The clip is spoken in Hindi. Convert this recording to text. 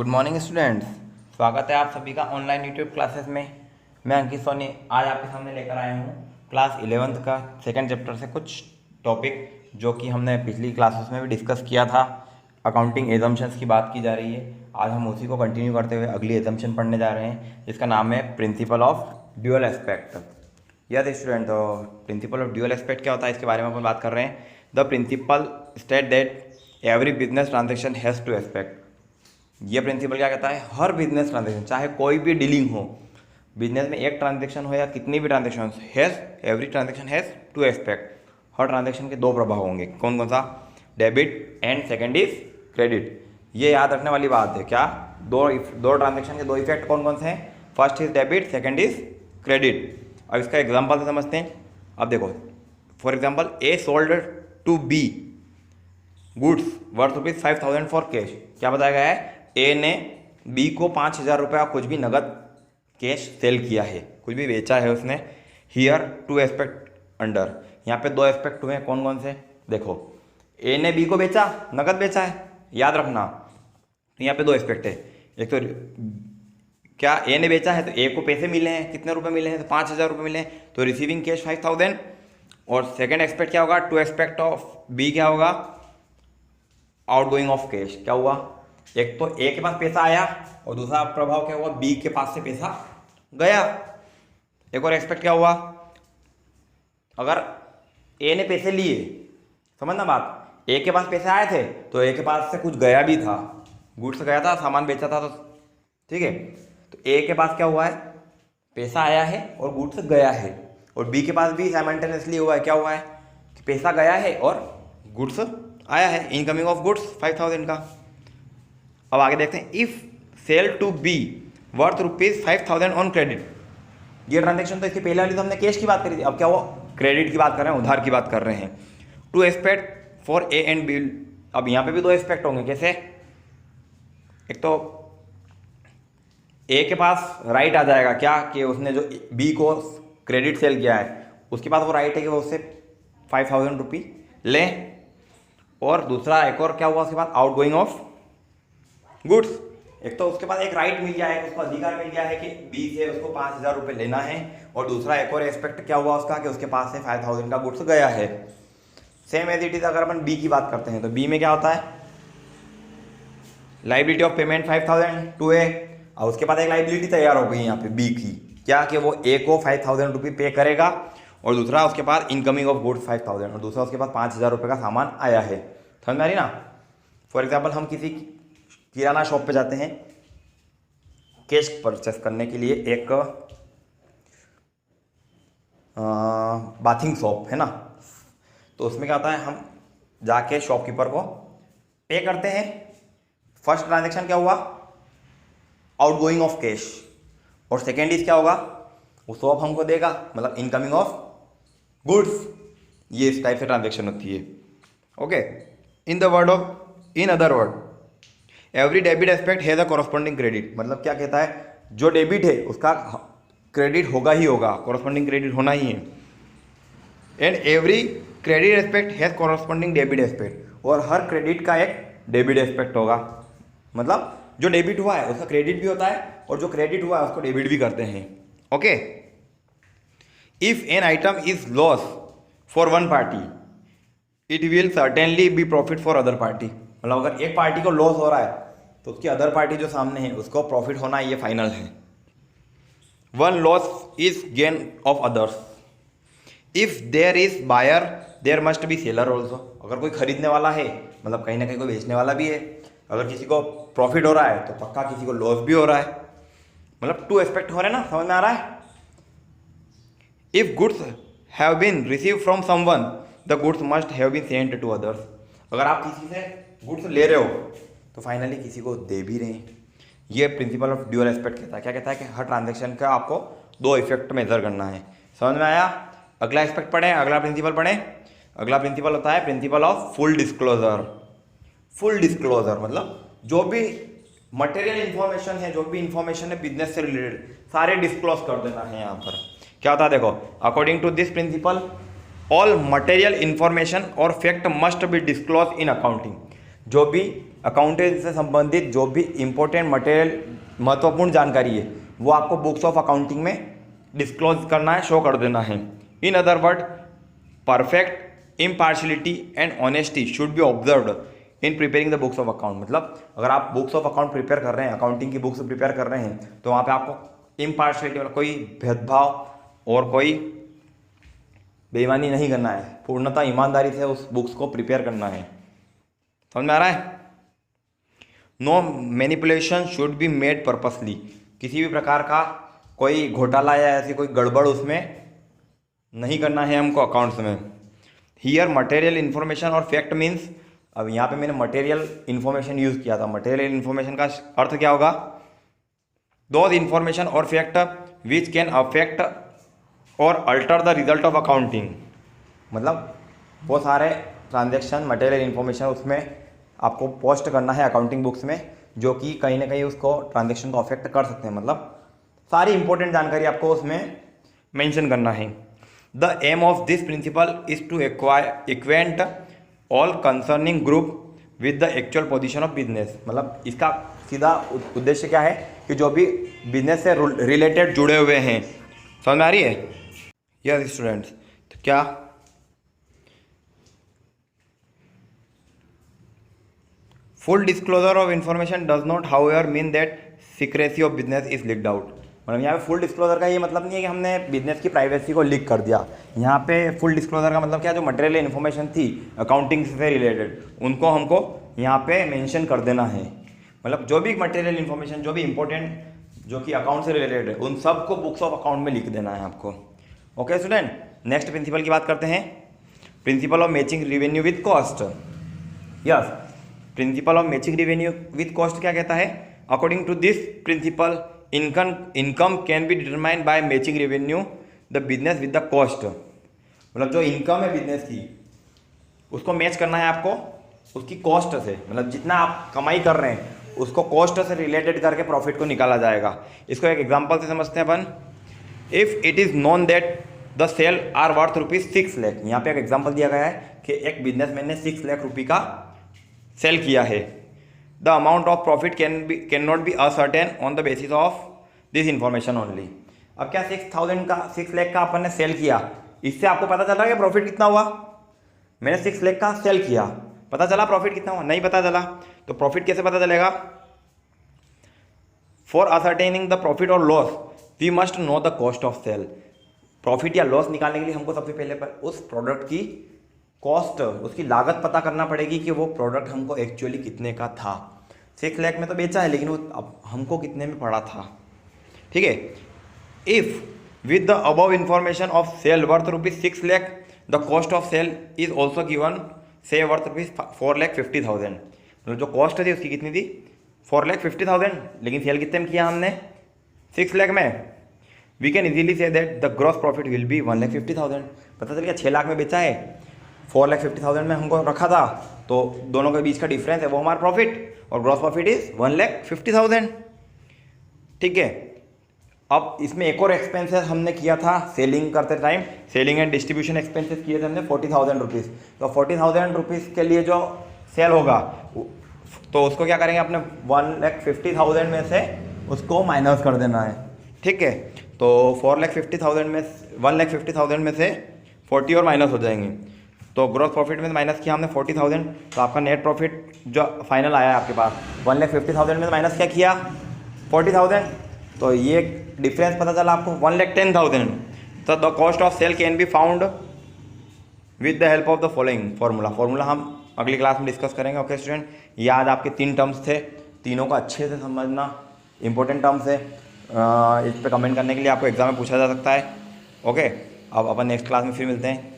Good morning students. स्वागत है आप सभी का ऑनलाइन यूट्यूब क्लासेस में। मैं अंकित सोनी आज आपके सामने लेकर आया हूँ क्लास 11th का सेकंड चैप्टर से कुछ टॉपिक जो कि हमने पिछली क्लासेस में भी डिस्कस किया था। अकाउंटिंग एजम्पशंस की बात की जा रही है। आज हम उसी को कंटिन्यू करते हुए अगली एजम्पशन पढ़ने जा रहे हैं जिसका नाम है principle of dual aspect. Yes student, तो प्रिंसिपल ऑफ ड्यूअल एस्पेक्ट क्या होता है इसके बारे में अपन बात कर रहे हैं। The principle state that every business transaction has two aspect. ये प्रिंसिपल क्या कहता है, हर बिजनेस ट्रांजेक्शन चाहे कोई भी डीलिंग हो, बिजनेस में एक ट्रांजेक्शन हो या कितनी भी transaction has, every transaction has two aspect. Her transaction के दो प्रभाव होंगे। कौन कौन सा? Debit and second is credit. ये याद रखने वाली बात है। क्या दो ट्रांजेक्शन के दो इफेक्ट कौन कौन से हैं? First is debit, second is credit. अब इसका एग्जाम्पल से समझते हैं। अब देखो, for example A sold to B goods worth ₹5,000 for cash. क्या बताया गया है? ए ने बी को 5,000 रुपये कुछ भी नगद कैश सेल किया है, कुछ भी बेचा है उसने। हियर टू एस्पेक्ट अंडर, यहाँ पे दो एस्पेक्ट हुए हैं। कौन कौन से? देखो, ए ने बी को बेचा, नगद बेचा है, याद रखना। तो यहाँ पे दो एस्पेक्ट है। एक तो क्या ए ने बेचा है तो ए को पैसे मिले हैं, कितने रुपए मिले हैं? तो 5,000 रुपये मिले हैं, तो रिसीविंग कैश 5,000। और सेकेंड एस्पेक्ट क्या होगा? टू एस्पेक्ट ऑफ बी क्या होगा? Out going of cash. क्या हुआ? एक तो ए के पास पैसा आया और दूसरा प्रभाव क्या हुआ? बी के पास से पैसा गया। एक और एस्पेक्ट क्या हुआ? अगर ए ने पैसे लिए, समझना बात, ए के पास पैसे आए थे तो ए के पास से कुछ गया भी था, गुड्स गया था, सामान बेचा था, तो ठीक है। तो ए के पास क्या हुआ है? पैसा आया है और गुड्स गया है। और बी के पास भी साइमल्टेनियसली हुआ है। क्या हुआ है? कि पैसा गया है और गुड्स आया है, इनकमिंग ऑफ गुड्स 5,000 का। अब आगे देखते हैं। If sell to B worth ₹5,000 on credit. ये ट्रांजेक्शन तो इसके पहले वाली तो हमने कैश की बात करी थी। अब क्या हुआ? क्रेडिट की बात कर रहे हैं, उधार की बात कर रहे हैं। Two aspect for A and B. अब यहाँ पे भी दो एस्पेक्ट होंगे। कैसे? एक तो ए के पास राइट आ जाएगा, क्या कि उसने जो बी को क्रेडिट सेल किया है उसके पास वो राइट है कि वो उससे 5,000 रुपये ले। और दूसरा एक और क्या हुआ उसके बाद? Out going of goods. एक तो उसके पास एक राइट मिल गया है, उसको अधिकार मिल गया है कि बी से उसको 5,000 रुपये लेना है। और दूसरा एक और एस्पेक्ट क्या हुआ उसका? कि उसके पास से 5,000 का गुड्स गया है। सेम एज इट इज अगर अपन बी की बात करते हैं तो बी में क्या होता है? लाइबिलिटी ऑफ पेमेंट 5,000 टू ए। और उसके बाद एक लाइबिलिटी तैयार हो गई यहाँ पे बी की, क्या कि वो ए को 5,000 रुपये पे करेगा। और दूसरा उसके पास इनकमिंग ऑफ गुड्स 5,000। और दूसरा उसके पास 5,000 रुपये का सामान आया है। समझ में आ रही ना? फॉर एग्जाम्पल हम किसी किराना शॉप पे जाते हैं कैश परचेस करने के लिए, एक बाथिंग शॉप है ना, तो उसमें क्या होता है? हम जाके शॉपकीपर को पे करते हैं। फर्स्ट ट्रांजेक्शन क्या हुआ? Out going of cash. और सेकेंड इज क्या होगा? वो शॉप हमको देगा, मतलब इनकमिंग ऑफ गुड्स। ये इस टाइप से ट्रांजेक्शन होती है। Okay, in other word every debit aspect has a corresponding credit. मतलब क्या कहता है? जो डेबिट है उसका क्रेडिट होगा ही होगा, कॉरस्पॉन्डिंग क्रेडिट होना ही है। And every credit aspect has corresponding debit aspect. और हर क्रेडिट का एक डेबिट एस्पेक्ट होगा। मतलब जो डेबिट हुआ है उसका क्रेडिट भी होता है और जो क्रेडिट हुआ है उसको डेबिट भी करते हैं। Okay, if an item is loss for one party it will certainly B profit for other party. मतलब अगर एक पार्टी को लॉस हो रहा है तो उसकी अदर पार्टी जो सामने है उसको प्रॉफिट होना, ये फाइनल है। One loss is gain of others. If there is buyer there must be seller also. अगर कोई खरीदने वाला है मतलब कहीं ना कहीं कोई बेचने वाला भी है। अगर किसी को प्रॉफिट हो रहा है तो पक्का किसी को लॉस भी हो रहा है। मतलब टू एस्पेक्ट हो रहे हैं ना, समझ में आ रहा है? If goods have been receive from someone the goods must have been sent to others. अगर आप किसी से गुड्स ले रहे हो तो फाइनली किसी को दे भी रहे हैं। ये प्रिंसिपल ऑफ ड्यूअल एस्पेक्ट कहता है। क्या कहता है? कि हर ट्रांजेक्शन का आपको दो इफेक्ट मेजर करना है। समझ में आया? अगला एस्पेक्ट पढ़े, अगला प्रिंसिपल पढ़े। अगला प्रिंसिपल होता है principle of full disclosure. Full disclosure मतलब जो भी मटेरियल इन्फॉर्मेशन है, जो भी इन्फॉर्मेशन है बिजनेस से रिलेटेड, सारे डिस्क्लोज कर देना है। यहाँ पर क्या होता है? देखो, according to this principle all material information और fact must be disclose in accounting. जो भी अकाउंटेंट से संबंधित जो भी इम्पोर्टेंट मटेरियल, महत्वपूर्ण जानकारी है, वो आपको बुक्स ऑफ अकाउंटिंग में डिस्क्लोज करना है, शो कर देना है। In other word, perfect impartiality and honesty should be observed in preparing the books of account. मतलब अगर आप बुक्स ऑफ अकाउंट प्रिपेयर कर रहे हैं, अकाउंटिंग की बुक्स प्रिपेयर कर रहे हैं, तो वहाँ पे आपको इम्पार्शलिटी, मतलब कोई भेदभाव और कोई बेईमानी नहीं करना है, पूर्णतः ईमानदारी से उस बुक्स को प्रिपेयर करना है। समझ में आ रहा है? No manipulation should be made purposely. किसी भी प्रकार का कोई घोटाला या ऐसी कोई गड़बड़ उसमें नहीं करना है हमको अकाउंट्स में। हियर मटेरियल इन्फॉर्मेशन और फैक्ट मीन्स, अब यहाँ पे मैंने मटेरियल इन्फॉर्मेशन यूज़ किया था। मटेरियल इन्फॉर्मेशन का अर्थ क्या होगा? दोज इन्फॉर्मेशन और फैक्ट विच कैन अफेक्ट और alter the result of accounting. मतलब वो सारे ट्रांजेक्शन, मटेरियल इन्फॉर्मेशन उसमें आपको पोस्ट करना है अकाउंटिंग बुक्स में, जो कि कहीं ना कहीं उसको ट्रांजेक्शन को अफेक्ट कर सकते हैं। मतलब सारी इंपॉर्टेंट जानकारी आपको उसमें मेंशन करना है। The aim of this principle is to acquaint all concerning group with the actual position of business. मतलब इसका सीधा उद्देश्य क्या है कि जो भी बिजनेस से रिलेटेड जुड़े हुए हैं, समझ में आ रही है? यस स्टूडेंट्स, तो क्या full disclosure of information does not however mean that secrecy of business is leaked out. मतलब यहाँ पे फुल डिस्क्लोजर का ये मतलब नहीं है कि हमने बिजनेस की प्राइवेसी को लीक कर दिया। यहाँ पे फुल डिस्क्लोजर का मतलब क्या, जो मटेरियल इन्फॉर्मेशन थी अकाउंटिंग से रिलेटेड, उनको हमको यहाँ पे मेंशन कर देना है। मतलब जो भी मटेरियल इन्फॉर्मेशन, जो भी इंपॉर्टेंट, जो कि अकाउंट से रिलेटेड है, उन सबको बुक्स ऑफ अकाउंट में लिख देना है आपको। ओके स्टूडेंट, नेक्स्ट प्रिंसिपल की बात करते हैं, principle of matching revenue with cost. Yes, principle of matching revenue with cost क्या कहता है? According to this principle, income can be determined by matching revenue the business with the cost. मतलब जो इनकम है बिजनेस की, उसको मैच करना है आपको उसकी कॉस्ट से। मतलब जितना आप कमाई कर रहे हैं उसको कॉस्ट से रिलेटेड करके प्रॉफिट को निकाला जाएगा। इसको एक एग्जांपल से समझते हैं अपन। If it is known that the sale are worth ₹6 lakh. यहाँ पे एक एग्जांपल दिया गया है कि एक बिजनेसमैन ने 6 लाख रुपये का सेल किया है। The amount of profit can not be ascertain on the basis of this information only. अब क्या 6 लाख का अपन ने सेल किया, इससे आपको पता चला कि प्रॉफिट कितना हुआ? मैंने 6 लाख का सेल किया, पता चला प्रॉफिट कितना हुआ? नहीं पता चला। तो प्रॉफिट कैसे पता चलेगा? फॉर असर्टेनिंग द प्रॉफिट और loss we must know the cost of sale. Profit या लॉस निकालने के लिए हमको सबसे पहले पर उस प्रोडक्ट की कॉस्ट, उसकी लागत पता करना पड़ेगी कि वो प्रोडक्ट हमको एक्चुअली कितने का था। 6 लाख में तो बेचा है, लेकिन वो अब हमको कितने में पड़ा था। ठीक है। If with the above information of sale worth ₹6 lakh the cost of sale is also given say worth ₹4,50,000। मतलब जो कॉस्ट थी उसकी कितनी थी? 4,50,000, लेकिन सेल कितने में किया हमने? 6 लाख में। We can easily see that the gross profit will be 1,50,000। पता चल गया 6 लाख में बेचा है, 4,50,000 में हमको रखा था, तो दोनों के बीच का डिफरेंस है वो हमारा प्रॉफिट, और ग्रॉस प्रॉफिट इज 1,50,000। ठीक है। अब इसमें एक और एक्सपेंसेस हमने किया था सेलिंग करते time, selling and distribution expenses किए थे हमने 40,000 रुपीज़। तो 40,000 रुपीज़ के लिए जो सेल होगा तो उसको क्या करेंगे, अपने 1,50,000 में से उसको माइनस कर देना है। ठीक है। तो 4,50,000 में 1,50,000 में से 40 और माइनस हो जाएंगे। तो ग्रॉस प्रॉफिट में माइनस किया हमने 40,000, तो आपका नेट प्रॉफिट जो फाइनल आया है आपके पास 1,50,000 में माइनस क्या किया? 40,000। तो ये डिफरेंस पता चला आपको 1,10,000। तो the cost of sale can be found with the help of the following formula हम अगली क्लास में डिस्कस करेंगे। ओके स्टूडेंट, ये आज आपके 3 टर्म्स थे, तीनों को अच्छे से समझना, इंपॉर्टेंट टर्म्स है। इस पर कमेंट करने के लिए आपको एग्जाम में पूछा जा सकता है। ओके, अब अपन नेक्स्ट क्लास में फिर मिलते हैं।